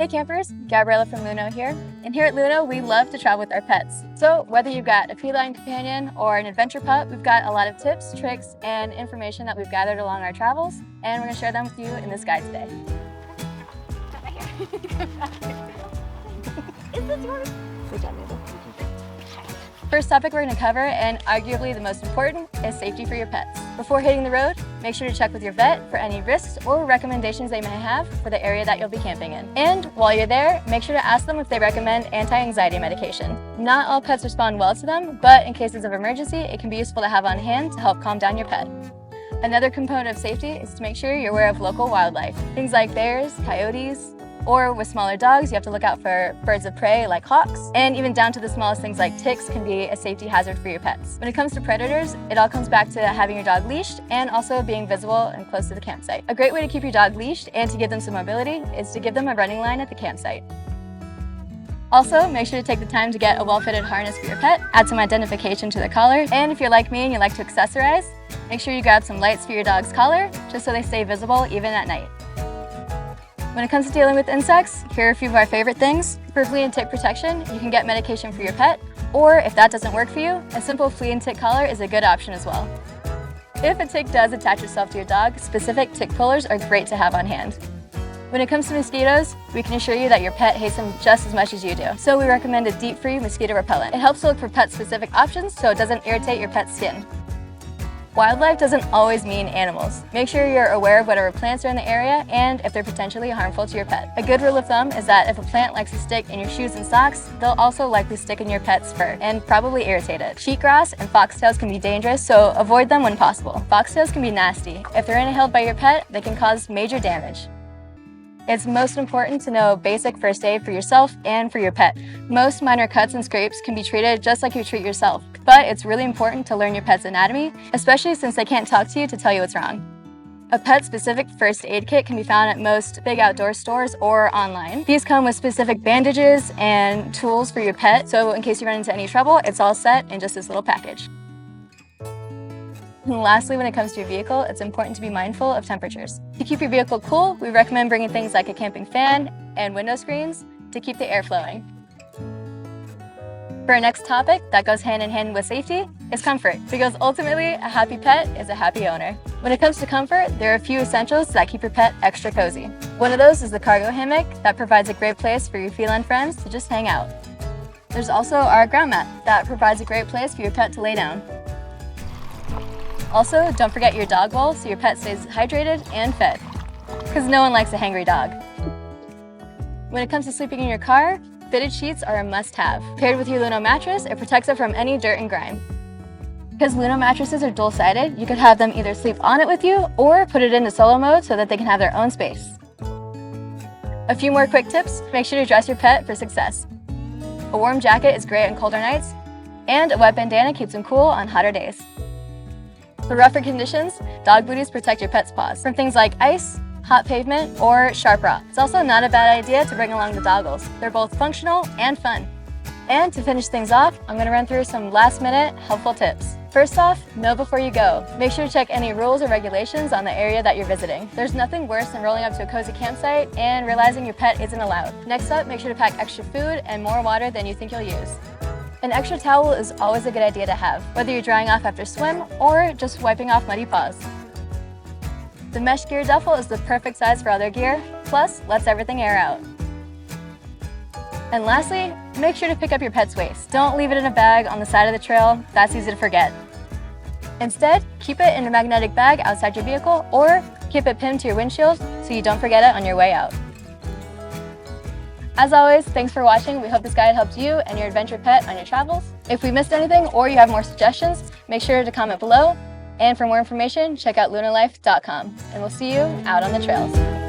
Hey campers, Gabriella from Luno here. And here at Luno, we love to travel with our pets. So whether you've got a feline companion or an adventure pup, we've got a lot of tips, tricks, and information that we've gathered along our travels, and we're gonna share them with you in this guide today. Is this yours? Good job, Mabel. First topic we're going to cover, and arguably the most important, is safety for your pets. Before hitting the road, make sure to check with your vet for any risks or recommendations they may have for the area that you'll be camping in. And while you're there, make sure to ask them if they recommend anti-anxiety medication. Not all pets respond well to them, but in cases of emergency, it can be useful to have on hand to help calm down your pet. Another component of safety is to make sure you're aware of local wildlife. Things like bears, coyotes, or with smaller dogs, you have to look out for birds of prey like hawks, and even down to the smallest things like ticks can be a safety hazard for your pets. When it comes to predators, it all comes back to having your dog leashed and also being visible and close to the campsite. A great way to keep your dog leashed and to give them some mobility is to give them a running line at the campsite. Also, make sure to take the time to get a well-fitted harness for your pet, add some identification to the collar, and if you're like me and you like to accessorize, make sure you grab some lights for your dog's collar just so they stay visible even at night. When it comes to dealing with insects, here are a few of our favorite things. For flea and tick protection, you can get medication for your pet, or if that doesn't work for you, a simple flea and tick collar is a good option as well. If a tick does attach itself to your dog, specific tick pullers are great to have on hand. When it comes to mosquitoes, we can assure you that your pet hates them just as much as you do. So we recommend a deep-free mosquito repellent. It helps to look for pet-specific options so it doesn't irritate your pet's skin. Wildlife doesn't always mean animals. Make sure you're aware of whatever plants are in the area and if they're potentially harmful to your pet. A good rule of thumb is that if a plant likes to stick in your shoes and socks, they'll also likely stick in your pet's fur and probably irritate it. Sheetgrass and foxtails can be dangerous, so avoid them when possible. Foxtails can be nasty. If they're inhaled by your pet, they can cause major damage. It's most important to know basic first aid for yourself and for your pet. Most minor cuts and scrapes can be treated just like you treat yourself, but it's really important to learn your pet's anatomy, especially since they can't talk to you to tell you what's wrong. A pet-specific first aid kit can be found at most big outdoor stores or online. These come with specific bandages and tools for your pet, so in case you run into any trouble, it's all set in just this little package. And lastly, when it comes to your vehicle, it's important to be mindful of temperatures. To keep your vehicle cool, we recommend bringing things like a camping fan and window screens to keep the air flowing. For our next topic that goes hand in hand with safety is comfort, because ultimately a happy pet is a happy owner. When it comes to comfort, there are a few essentials that keep your pet extra cozy. One of those is the cargo hammock that provides a great place for your feline friends to just hang out. There's also our ground mat that provides a great place for your pet to lay down. Also, don't forget your dog bowl so your pet stays hydrated and fed, because no one likes a hangry dog. When it comes to sleeping in your car, fitted sheets are a must-have. Paired with your Luno mattress, it protects it from any dirt and grime. Because Luno mattresses are dual-sided, you could have them either sleep on it with you or put it into solo mode so that they can have their own space. A few more quick tips: make sure to dress your pet for success. A warm jacket is great on colder nights, and a wet bandana keeps them cool on hotter days. For rougher conditions, dog booties protect your pet's paws from things like ice, hot pavement, or sharp rock. It's also not a bad idea to bring along the doggles. They're both functional and fun. And to finish things off, I'm going to run through some last-minute helpful tips. First off, know before you go. Make sure to check any rules or regulations on the area that you're visiting. There's nothing worse than rolling up to a cozy campsite and realizing your pet isn't allowed. Next up, make sure to pack extra food and more water than you think you'll use. An extra towel is always a good idea to have, whether you're drying off after a swim or just wiping off muddy paws. The mesh gear duffel is the perfect size for other gear, plus lets everything air out. And lastly, make sure to pick up your pet's waste. Don't leave it in a bag on the side of the trail, that's easy to forget. Instead, keep it in a magnetic bag outside your vehicle or keep it pinned to your windshield so you don't forget it on your way out. As always, thanks for watching. We hope this guide helped you and your adventure pet on your travels. If we missed anything or you have more suggestions, make sure to comment below. And for more information, check out lunolife.com. And we'll see you out on the trails.